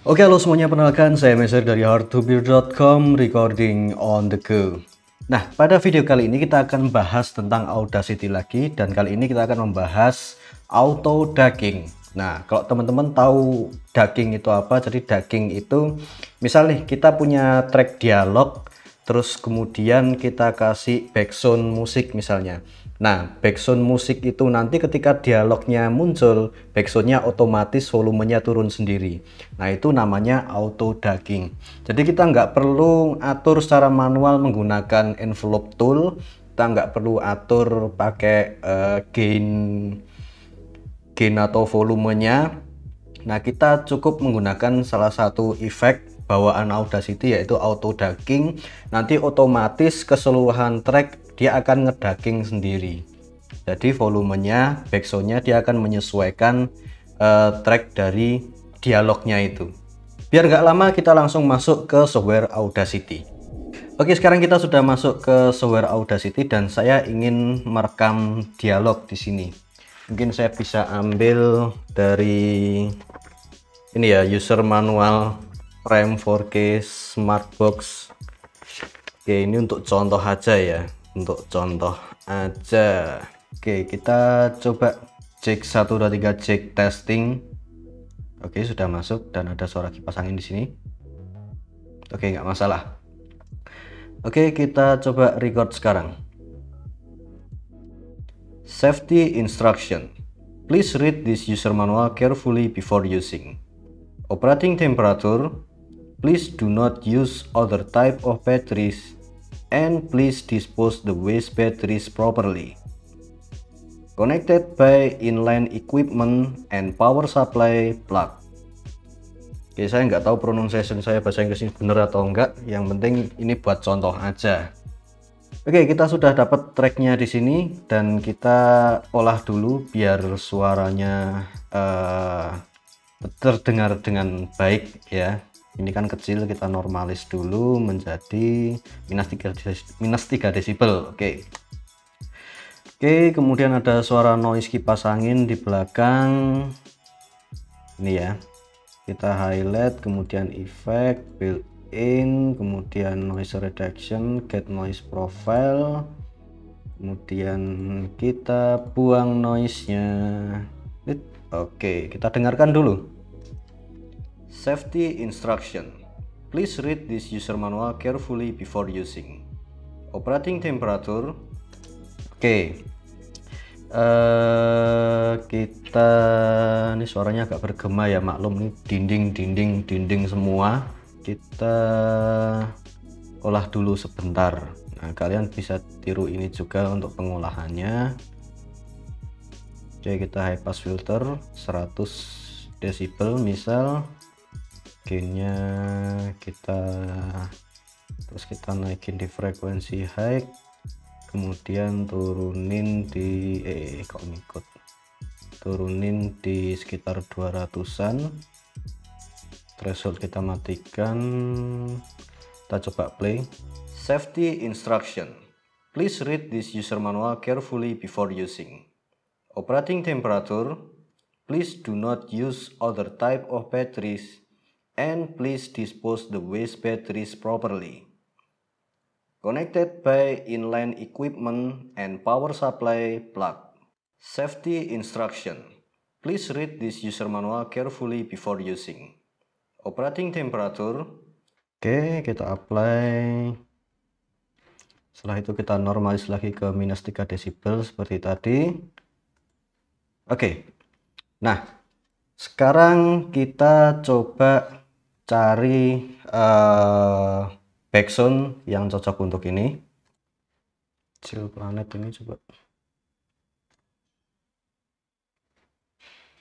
Oke, halo semuanya, perkenalkan saya Meser dari hardtobeer.com, recording on the go. Nah, pada video kali ini kita akan bahas tentang Audacity lagi, dan kali ini kita akan membahas auto ducking. Nah, kalau teman-teman tahu ducking itu apa, jadi ducking itu misal nih kita punya track dialog, terus kemudian kita kasih background musik misalnya. Nah, background musik itu nanti ketika dialognya muncul, backgroundnya otomatis volumenya turun sendiri. Nah, itu namanya auto ducking. Jadi kita nggak perlu atur secara manual menggunakan envelope tool, kita nggak perlu atur pakai gain atau volumenya. Nah, kita cukup menggunakan salah satu efek bawaan Audacity yaitu auto ducking. Nanti otomatis keseluruhan track dia akan ngeducking sendiri. Jadi volumenya, backsoundnya dia akan menyesuaikan track dari dialognya itu. Biar nggak lama kita langsung masuk ke software Audacity. Oke, sekarang kita sudah masuk ke software Audacity dan saya ingin merekam dialog di sini. Mungkin saya bisa ambil dari ini ya, user manual Frame 4K Smartbox. Oke, ini untuk contoh aja ya, untuk contoh aja. Oke, kita coba cek 1 2 3, cek testing. Oke, sudah masuk dan ada suara kipas angin di sini. Oke, nggak masalah. Oke, kita coba record sekarang. Safety instruction. Please read this user manual carefully before using. Operating temperature. Please do not use other type of batteries, and please dispose the waste batteries properly. Connected by inline equipment and power supply plug. Oke, saya nggak tahu pronunciation saya bahasa Inggris ini benar atau enggak. Yang penting ini buat contoh aja. Oke, kita sudah dapat tracknya di sini dan kita olah dulu biar suaranya terdengar dengan baik ya. Ini kan kecil, kita normalis dulu menjadi -3 desibel. Oke. Oke, kemudian ada suara noise kipas angin di belakang. Ini ya. Kita highlight, kemudian effect, built-in, kemudian noise reduction, get noise profile. Kemudian kita buang noise-nya. Oke, kita dengarkan dulu. Safety instruction. Please read this user manual carefully before using. Operating temperature. Oke. Kita ini suaranya agak bergema ya, maklum nih dinding semua. Kita olah dulu sebentar. Nah, kalian bisa tiru ini juga untuk pengolahannya. Oke, kita high pass filter 100 desibel misal. Gainnya terus kita naikin di frekuensi high, kemudian turunin di turunin di sekitar 200-an. Threshold kita matikan, kita coba play. Safety instruction. Please read this user manual carefully before using. Operating temperature. Please do not use other type of batteries, and please dispose the waste batteries properly. Connected by inline equipment and power supply plug. Safety instruction. Please read this user manual carefully before using. Operating temperature. Oke, kita apply. Setelah itu kita normalis lagi ke -3 desibel seperti tadi. Oke. Nah, sekarang kita coba cari background yang cocok untuk ini. Chill Planet ini coba.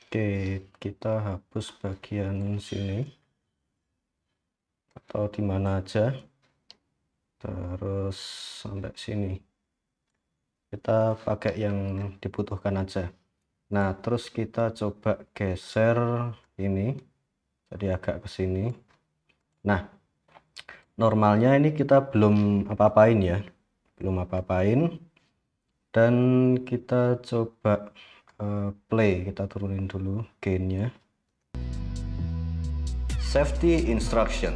Oke, kita hapus bagian sini atau di mana aja, terus sampai sini. Kita pakai yang dibutuhkan aja. Nah, terus kita coba geser ini jadi agak ke sini. Nah, normalnya ini kita belum apa-apain ya, dan kita coba play, kita turunin dulu gainnya. Safety instruction.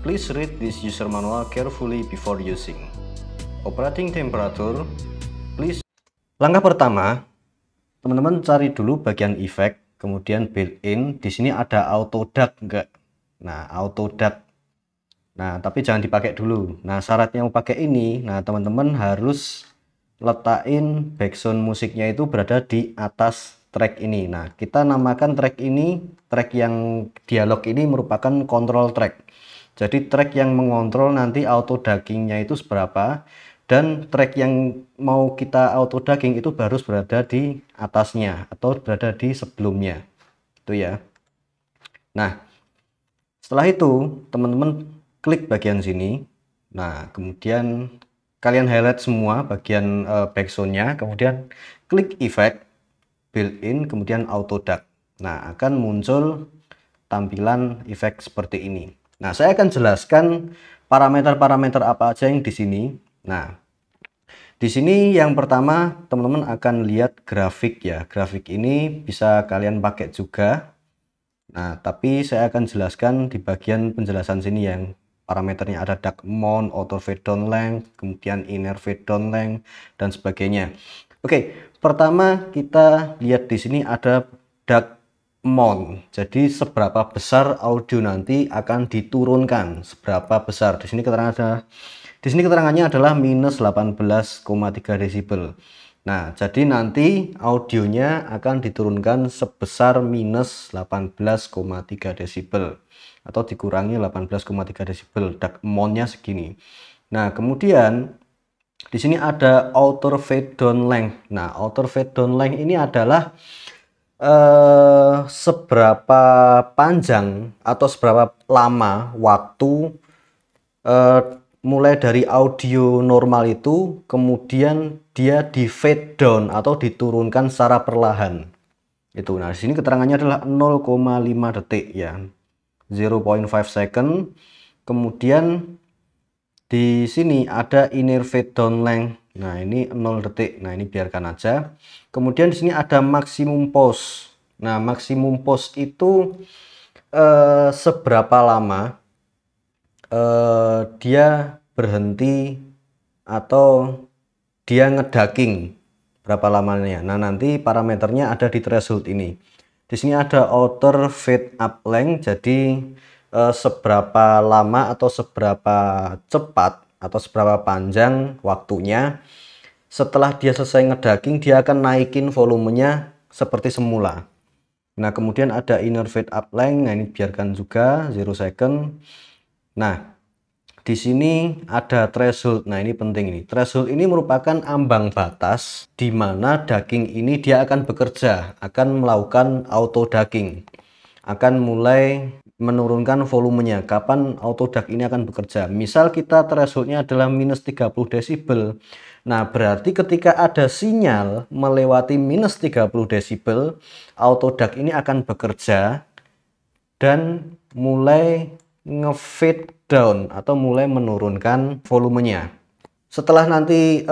Please read this user manual carefully before using. Operating temperature. Please. Langkah pertama, teman-teman cari dulu bagian efek, kemudian built-in. Di sini ada auto duck enggak? Nah, auto duck. Nah, tapi jangan dipakai dulu. Nah, syaratnya mau pakai ini, nah teman-teman harus letakin background musiknya itu berada di atas track ini. Nah, kita namakan track ini, track yang dialog ini merupakan control track. Jadi track yang mengontrol nanti auto duckingnya itu seberapa, dan track yang mau kita auto ducking itu harus berada di atasnya atau berada di sebelumnya. Itu ya. Nah, setelah itu teman-teman klik bagian sini. Nah, kemudian kalian highlight semua bagian backgroundnya, kemudian klik effect, built-in, kemudian auto duck. Nah, akan muncul tampilan efek seperti ini. Nah, saya akan jelaskan parameter-parameter apa aja yang di sini. Nah, di sini yang pertama teman-teman akan lihat grafik ya. Grafik ini bisa kalian pakai juga. Nah, tapi saya akan jelaskan di bagian penjelasan sini yang parameternya ada duck mount, auto fade down length, kemudian inner fade down length dan sebagainya. Oke, pertama kita lihat di sini ada duck mount. Jadi seberapa besar audio nanti akan diturunkan, seberapa besar. Di sini keterangannya adalah minus 18,3 desibel. Nah, jadi nanti audionya akan diturunkan sebesar minus 18,3 desibel atau dikurangi 18,3 desibel. Duck mount-nya segini. Nah, kemudian di sini ada outer fade down length. Nah, outer fade down length ini adalah seberapa panjang atau seberapa lama waktu mulai dari audio normal itu kemudian dia di fade down atau diturunkan secara perlahan. Itu. Nah, di sini keterangannya adalah 0,5 detik ya. 0,5 second. Kemudian di sini ada inner fade down length. Nah, ini 0 detik. Nah, ini biarkan aja. Kemudian di sini ada maksimum pause. Nah, maksimum pause itu seberapa lama dia berhenti atau dia ngeducking, berapa lamanya. Nah, nanti parameternya ada di threshold ini. Di sini ada outer fade up length, jadi seberapa lama atau seberapa cepat atau seberapa panjang waktunya setelah dia selesai ngeducking dia akan naikin volumenya seperti semula. Nah, kemudian ada inner fade up length. Nah, ini biarkan juga 0 second. Nah, di sini ada threshold. Nah, ini penting ini. Threshold ini merupakan ambang batas di mana ducking ini dia akan bekerja, akan melakukan auto ducking, akan mulai menurunkan volumenya. Kapan auto duck ini akan bekerja? Misal kita thresholdnya adalah minus 30 desibel. Nah, berarti ketika ada sinyal melewati minus 30 desibel, auto duck ini akan bekerja dan mulai nge-fade down atau mulai menurunkan volumenya. Setelah nanti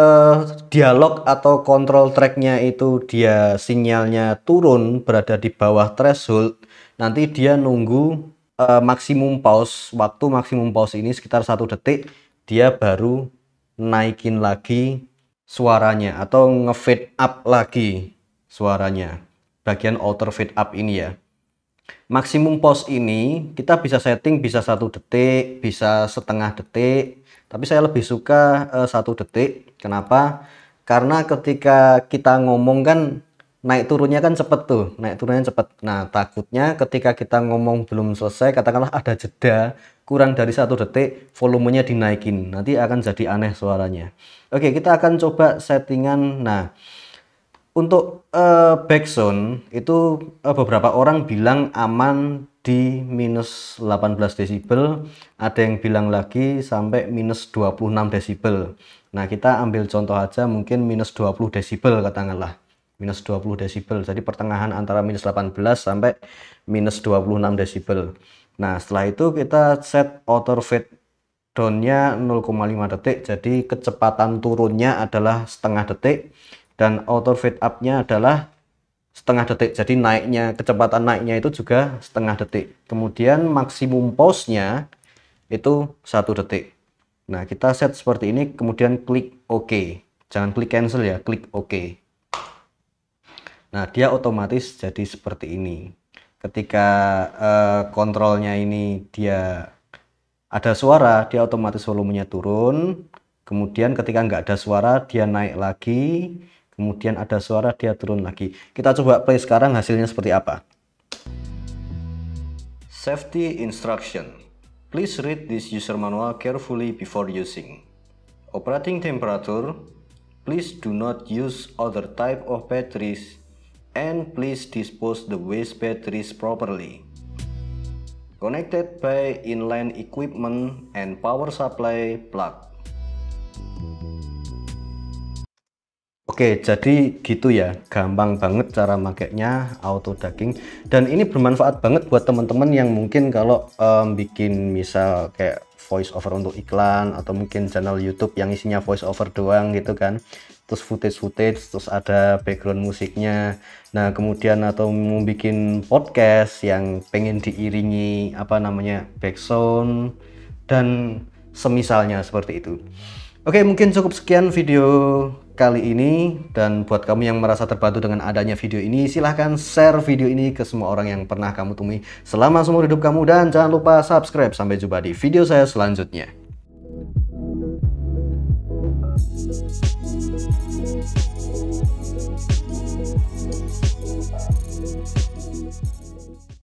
dialog atau control tracknya itu dia sinyalnya turun berada di bawah threshold, nanti dia nunggu maksimum pause. Waktu maksimum pause ini sekitar 1 detik, dia baru naikin lagi suaranya atau nge-fade up lagi suaranya. Bagian outer fade up ini ya. Maksimum pause ini kita bisa setting bisa 1 detik, bisa setengah detik. Tapi saya lebih suka 1 detik. Kenapa? Karena ketika kita ngomong kan naik turunnya kan cepet tuh, naik turunnya cepet. Nah, takutnya ketika kita ngomong belum selesai, katakanlah ada jeda kurang dari 1 detik, volumenya dinaikin, nanti akan jadi aneh suaranya. Oke, kita akan coba settingan. Nah, untuk backsound itu beberapa orang bilang aman di minus 18 desibel, ada yang bilang lagi sampai minus 26 desibel. Nah, kita ambil contoh aja mungkin minus 20 desibel katakanlah. Minus 20 desibel, jadi pertengahan antara minus 18 sampai minus 26 desibel. Nah, setelah itu kita set outer fade down-nya 0,5 detik, jadi kecepatan turunnya adalah setengah detik dan outer fade up-nya adalah setengah detik. Jadi naiknya, kecepatan naiknya itu juga setengah detik. Kemudian maksimum pause-nya itu 1 detik. Nah, kita set seperti ini, kemudian klik OK. Jangan klik cancel ya, klik OK. Nah, dia otomatis jadi seperti ini. Ketika kontrolnya ini dia ada suara, dia otomatis volumenya turun. Kemudian ketika nggak ada suara, dia naik lagi. Kemudian ada suara, dia turun lagi. Kita coba play sekarang hasilnya seperti apa. Safety instruction. Please read this user manual carefully before using. Operating temperature. Please do not use other type of batteries. And please dispose the waste batteries properly. Connected by inline equipment and power supply plug. Oke, jadi gitu ya, gampang banget cara makainya auto ducking, dan ini bermanfaat banget buat teman-teman yang mungkin kalau bikin misal kayak voice over untuk iklan atau mungkin channel YouTube yang isinya voice over doang gitu kan, terus footage terus ada background musiknya. Nah, kemudian atau mau bikin podcast yang pengen diiringi apa namanya background dan semisalnya seperti itu. Oke, mungkin cukup sekian video kali ini, dan buat kamu yang merasa terbantu dengan adanya video ini, silahkan share video ini ke semua orang yang pernah kamu temui selama seumur hidup kamu, dan jangan lupa subscribe. Sampai jumpa di video saya selanjutnya.